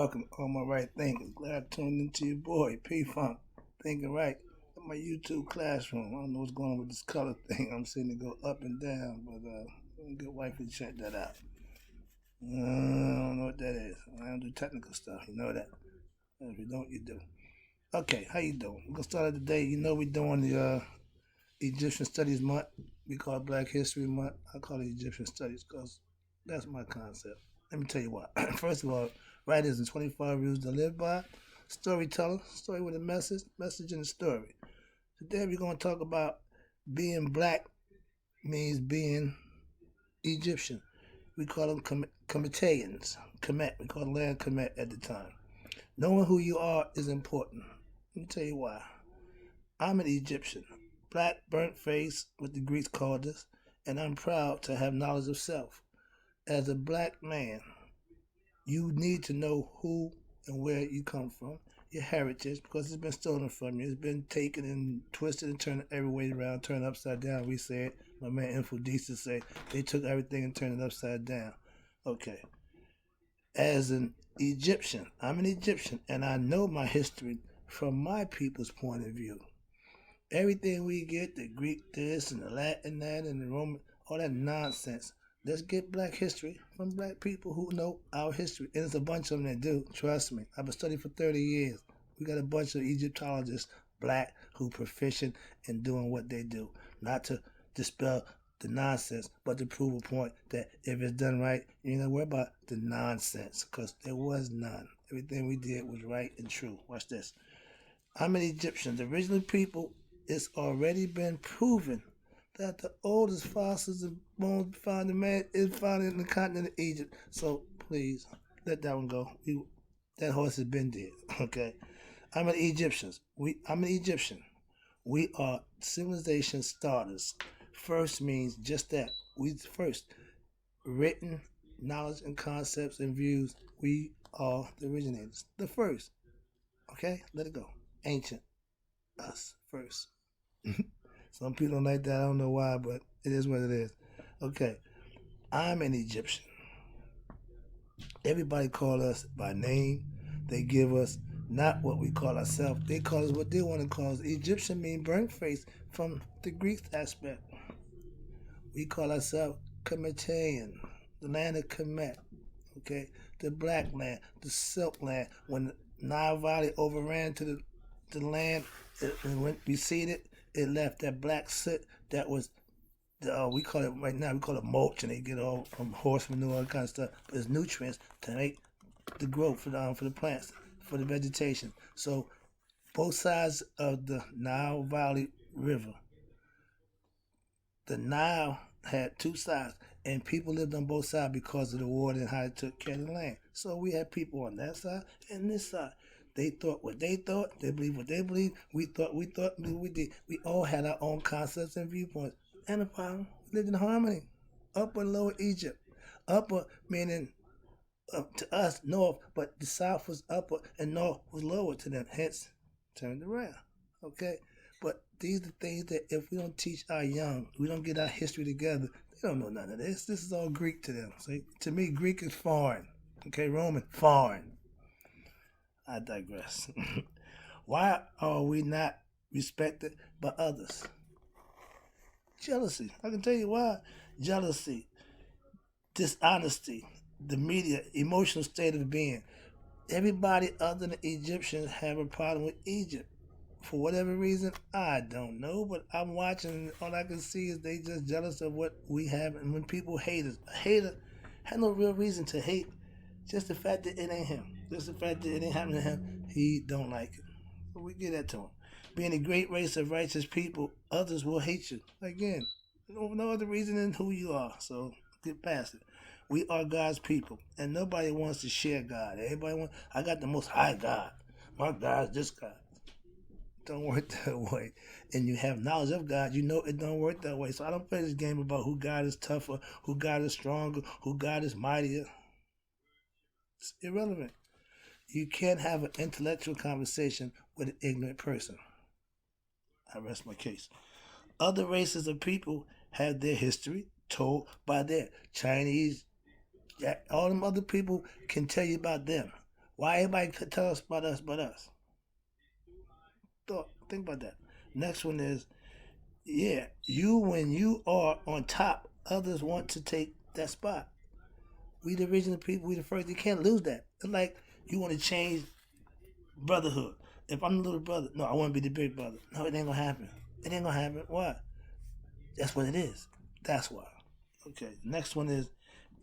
welcome, all my right thinkers. Glad I tuned into your boy, PFUNK, thinking right. In my YouTube classroom. I don't know what's going on with this color thing. I'm seeing it go up and down, but get wifey to check that out. I don't know what that is. I don't do technical stuff. You know that. If you don't, you do. Okay, how you doing? We're gonna start out today. You know we're doing the Egyptian Studies Month. We call it Black History Month. I call it Egyptian Studies because that's my concept. Let me tell you why. First of all, writers and 25 rules to live by. Storyteller, story with a message in a story. Today we're going to talk about being black means being Egyptian. We call them Kemmetians. Kemet, we call the land Kemet at the time. Knowing who you are is important. Let me tell you why. I'm an Egyptian, black, burnt face, what the Greeks called us, and I'm proud to have knowledge of self. As a black man, you need to know who and where you come from, your heritage, because it's been stolen from you. It's been taken and twisted and turned every way around, turned upside down. We said, my man Infodisa said, they took everything and turned it upside down. Okay. As an Egyptian, I'm an Egyptian, and I know my history from my people's point of view. Everything we get, the Greek this and the Latin that and the Roman, all that nonsense. Let's get black history from black people who know our history. And there's a bunch of them that do, trust me. I've been studying for 30 years. We got a bunch of Egyptologists, black, who proficient in doing what they do. Not to dispel the nonsense, but to prove a point that if it's done right, you ain't gotta worry about the nonsense, because there was none. Everything we did was right and true. Watch this. I'm an Egyptian. The original people, it's already been proven that the oldest fossils of bones found in man is found in the continent of Egypt. So please let that one go. That horse has been dead. Okay. I'm an Egyptian. I'm an Egyptian. We are civilization starters. First means just that. We first. Written knowledge and concepts and views. We are the originators. The first. Okay? Let it go. Ancient. Us first. Some people don't like that. I don't know why, but it is what it is. Okay. I'm an Egyptian. Everybody call us by name. They give us not what we call ourselves. They call us what they want to call us. Egyptian mean burnt face from the Greek aspect. We call ourselves Kemmetian, the land of Kemet. Okay. The black land, the silk land. When the Nile Valley overran to the land, and when we seeded, it left that black soot that was, we call it right now, we call it mulch, and they get all from horse manure, all kind of stuff. But it's nutrients to make the growth for the plants, for the vegetation. So both sides of the Nile Valley River, the Nile had two sides, and people lived on both sides because of the water and how it took care of the land. So we had people on that side and this side. They thought what they thought, they believed what they believed, we thought, we did. We all had our own concepts and viewpoints. And the problem, we lived in harmony. Upper and Lower Egypt. Upper meaning up to us, north, but the south was upper and north was lower to them, hence turned around. Okay? But these are things that if we don't teach our young, we don't get our history together, they don't know none of this. This is all Greek to them. See? To me, Greek is foreign. Okay, Roman, foreign. I digress. Why are we not respected by others? Jealousy. I can tell you why. Jealousy, dishonesty, the media, emotional state of being. Everybody other than Egyptians have a problem with Egypt. For whatever reason, I don't know, but I'm watching, all I can see is they just jealous of what we have. And when people hate us, a hater had no real reason to hate. Just the fact that it ain't him. Just the fact that it ain't happening to him, he don't like it. But we give that to him. Being a great race of righteous people, others will hate you. Again, no other reason than who you are. So get past it. We are God's people, and nobody wants to share God. Everybody wants, I got the most high God. My God's this God. Don't work that way. And you have knowledge of God, you know it don't work that way. So I don't play this game about who God is tougher, who God is stronger, who God is mightier. It's irrelevant. You can't have an intellectual conversation with an ignorant person. I rest my case. Other races of people have their history told by their Chinese. All them other people can tell you about them. Why everybody tell us about us but us? Think about that. Next one is, yeah, you when you are on top, others want to take that spot. We the original people, we the first. You can't lose that. It's like you want to change brotherhood. If I'm the little brother, no, I want to be the big brother. No, it ain't gonna happen. It ain't gonna happen. Why? That's what it is. That's why. Okay. Next one is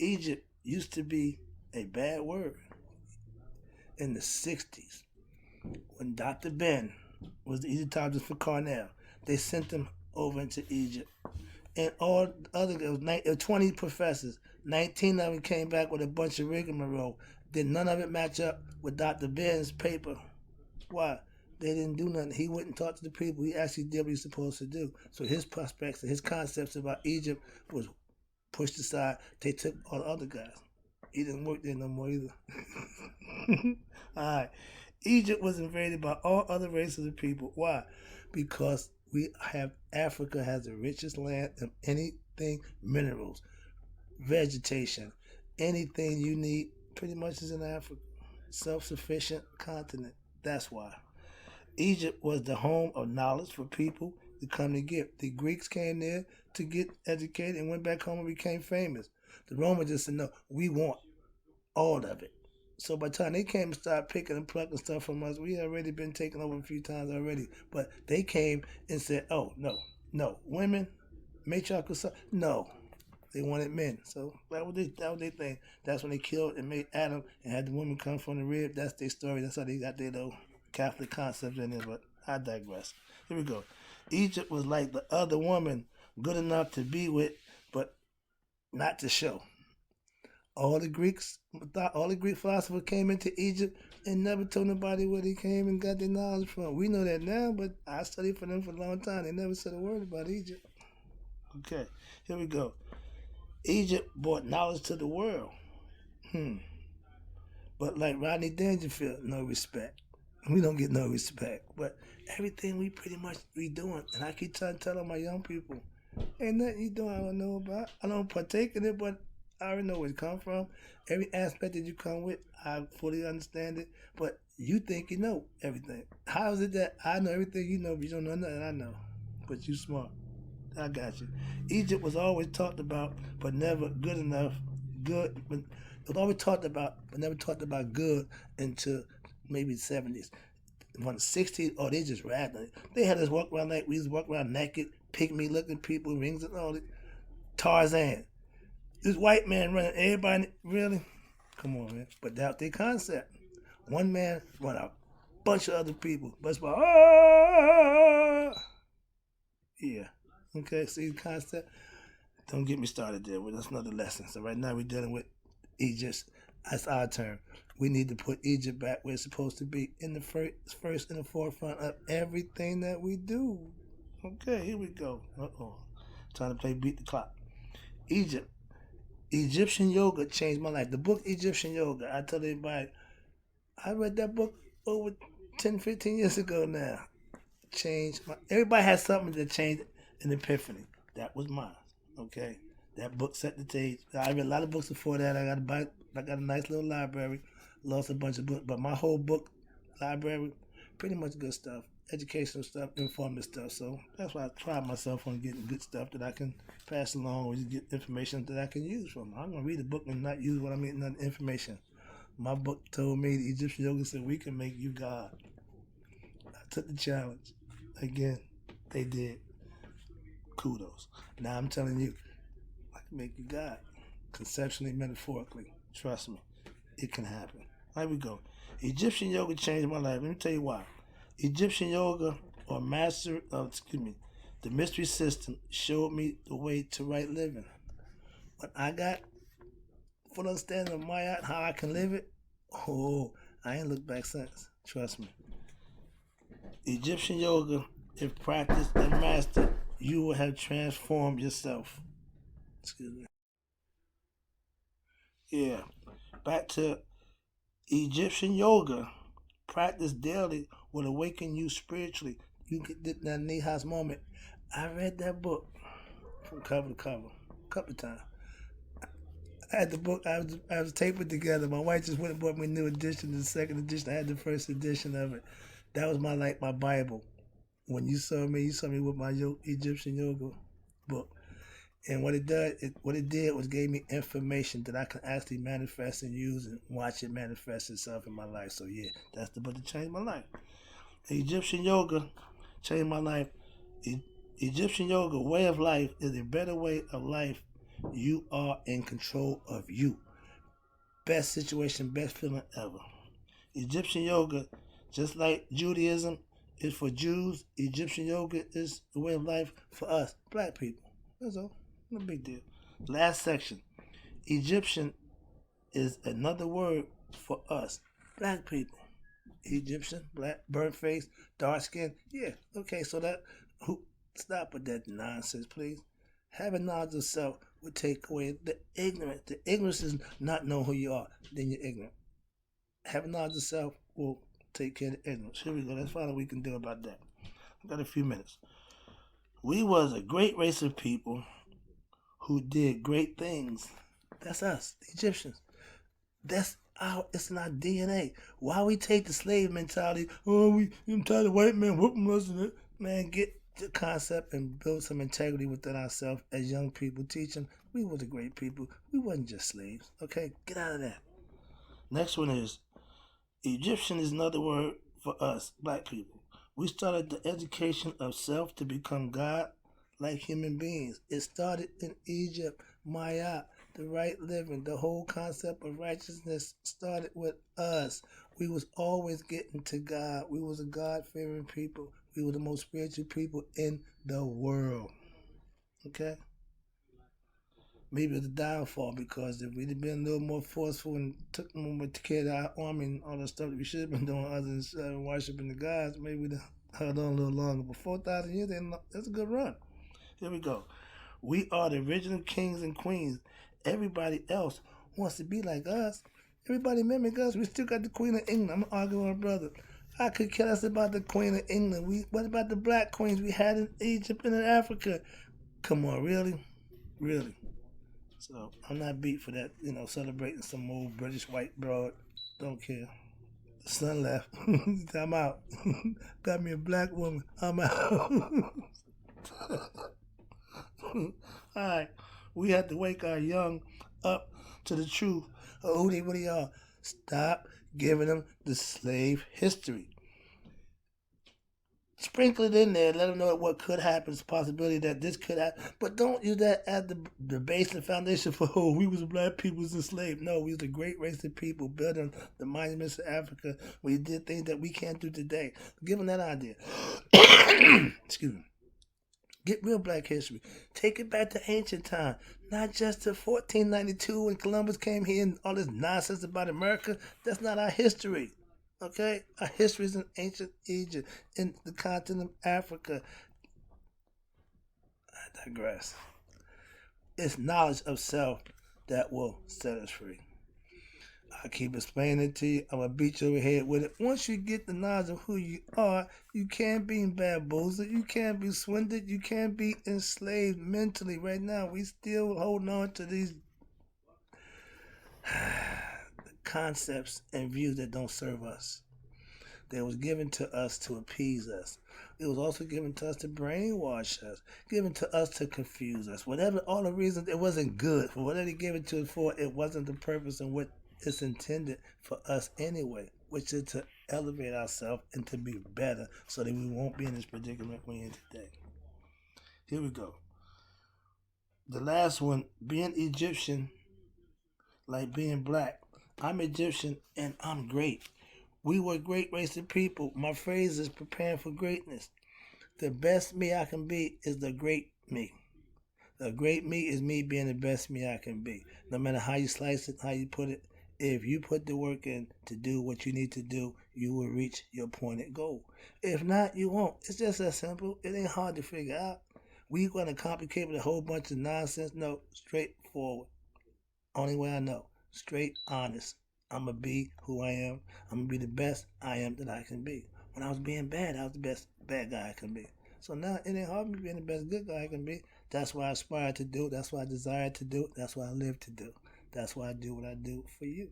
Egypt used to be a bad word in the '60s when Dr. Ben was the Egyptologist for Cornell. They sent him over into Egypt, and all other it was 20 professors. 19 of them came back with a bunch of rigmarole. Did none of it match up with Dr. Ben's paper? Why? They didn't do nothing. He wouldn't talk to the people. He actually did what he was supposed to do. So his prospects and his concepts about Egypt was pushed aside. They took all the other guys. He didn't work there no more either. All right. Egypt was invaded by all other races of people. Why? Because Africa has the richest land of anything, minerals, vegetation, anything you need pretty much is in Africa. Self-sufficient continent. That's why. Egypt was the home of knowledge for people to come to get. The Greeks came there to get educated and went back home and became famous. The Romans just said, no, we want all of it. So by the time they came and started picking and plucking stuff from us, we had already been taken over a few times already. But they came and said, oh, no, women, matriarchal son, no. They wanted men. So that was their thing. That's when they killed and made Adam and had the women come from the rib. That's their story. That's how they got their little Catholic concepts in there. But I digress. Here we go. Egypt was like the other woman, good enough to be with, but not to show. All the Greek philosophers came into Egypt and never told nobody where they came and got their knowledge from. We know that now, but I studied for them for a long time. They never said a word about Egypt. Okay, here we go. Egypt brought knowledge to the world. But like Rodney Dangerfield, no respect. We don't get no respect. But everything we pretty much we doing, and I keep trying to tell my young people, ain't nothing you doing I don't know about. I don't partake in it, but I already know where it come from. Every aspect that you come with, I fully understand it. But you think you know everything. How is it that I know everything you know, but you don't know nothing I know? But you smart. I got you. Egypt was always talked about, but never good enough. Good, but it was always talked about, but never talked about good until maybe the '70s. From the '60s, oh, they just ragged it. They had us walk around like we used to walk around naked, pygmy looking people, rings and all that. Tarzan. This white man running everybody, really? Come on, man. But that's their concept. One man run a bunch of other people. But it's about, yeah. Okay, see the concept? Don't get me started there. Well, that's another lesson. So right now we're dealing with Egypt. That's our turn. We need to put Egypt back where it's supposed to be, in the first in the forefront of everything that we do. Okay, here we go. Trying to play beat the clock. Egypt. Egyptian yoga changed my life. The book Egyptian Yoga, I tell everybody, I read that book over 10, 15 years ago now. Everybody has something that changed an epiphany. That was mine. Okay, that book set the stage. I read a lot of books before that. I got a nice little library. Lost a bunch of books, but my whole book library, pretty much good stuff, educational stuff, informative stuff. So that's why I pride myself on getting good stuff that I can pass along, or get information that I can use from. I'm gonna read a book and not use what I'm getting information. My book told me, the Egyptian Yoga said, we can make you God. I took the challenge. Again, they did. Kudos. Now I'm telling you, I can make you God. Conceptually, metaphorically. Trust me. It can happen. Here we go. Egyptian yoga changed my life. Let me tell you why. Egyptian yoga, or the mystery system, showed me the way to right living. When I got full understanding of my art, how I can live it, I ain't looked back since. Trust me. Egyptian yoga, if practiced and mastered, you will have transformed yourself. Excuse me. Yeah. Back to Egyptian yoga. Practice daily will awaken you spiritually. You get that Neha's moment. I read that book from cover to cover a couple of times. I had the book. I was taping together. My wife just went and bought me a new edition, the second edition. I had the first edition of it. That was my Bible. When you saw me with my Egyptian yoga book. And what it did was gave me information that I can actually manifest and use and watch it manifest itself in my life. So yeah, that's the book that changed my life. Egyptian yoga changed my life. Egyptian yoga way of life is a better way of life. You are in control of you. Best situation, best feeling ever. Egyptian yoga, just like Judaism is for Jews, Egyptian yoga is the way of life for us, black people. That's all. No big deal. Last section. Egyptian is another word for us, black people. Egyptian, black, burnt face, dark skin. Yeah, okay, so stop with that nonsense, please. Having knowledge of self would take away the ignorance. The ignorance is not knowing who you are, then you're ignorant. Having knowledge of self will take care of the ignorance. Here we go. Let's find out what we can do about that. I've got a few minutes. We was a great race of people who did great things. That's us, the Egyptians. It's in our DNA. Why we take the slave mentality? Oh, I'm tired of white men whooping us. Man, get the concept and build some integrity within ourselves as young people. Teach them we were the great people. We wasn't just slaves. Okay, get out of that. Next one is Egyptian is another word for us, black people. We started the education of self to become God like human beings. It started in Egypt, Maya, the right living, the whole concept of righteousness started with us. We was always getting to God. We was a God-fearing people. We were the most spiritual people in the world. Okay? Maybe it's a downfall because if we'd have been a little more forceful and took more care of our army and all the stuff that we should have been doing other than worshiping the gods, maybe we'd have held on a little longer. But 4,000 years, that's a good run. Here we go. We are the original kings and queens. Everybody else wants to be like us. Everybody mimic us. We still got the Queen of England. I'm arguing with my brother. I could care less about the Queen of England. What about the black queens we had in Egypt and in Africa? Come on, really? Really? So I'm not beat for that, celebrating some old British white broad. Don't care. The son left. I'm out. Got me a black woman. I'm out. Alright. We have to wake our young up to the truth of who they really are. Stop giving them the slave history. Sprinkle it in there, let them know what could happen, it's a possibility that this could happen, but don't use that as the base and foundation for, we was black people was enslaved. No, we was a great race of people building the monuments of Africa. We did things that we can't do today. Give them that idea. Excuse me. Get real black history. Take it back to ancient time, not just to 1492 when Columbus came here and all this nonsense about America. That's not our history. Okay? Our history is in ancient Egypt, in the continent of Africa. I digress. It's knowledge of self that will set us free. I keep explaining it to you. I'm going to beat you over the head with it. Once you get the knowledge of who you are, you can't be bamboozled. You can't be swindled. You can't be enslaved mentally. Right now, we still holding on to these concepts and views that don't serve us. That was given to us to appease us. It was also given to us to brainwash us, given to us to confuse us. Whatever, all the reasons it wasn't good. For whatever they gave it to us for, it wasn't the purpose and what it's intended for us anyway, which is to elevate ourselves and to be better so that we won't be in this predicament we're in today. Here we go. The last one, being Egyptian, like being black. I'm Egyptian and I'm great. We were a great race of people. My phrase is preparing for greatness. The best me I can be is the great me. The great me is me being the best me I can be. No matter how you slice it, how you put it, if you put the work in to do what you need to do, you will reach your appointed goal. If not, you won't. It's just that simple. It ain't hard to figure out. We going to complicate with a whole bunch of nonsense? No, straightforward. Only way I know. Straight, honest. I'm going to be who I am. I'm going to be the best I am that I can be. When I was being bad, I was the best bad guy I can be. So now it ain't hard for me being the best good guy I can be. That's what I aspire to do. That's what I desire to do. That's what I live to do. That's why I do what I do for you.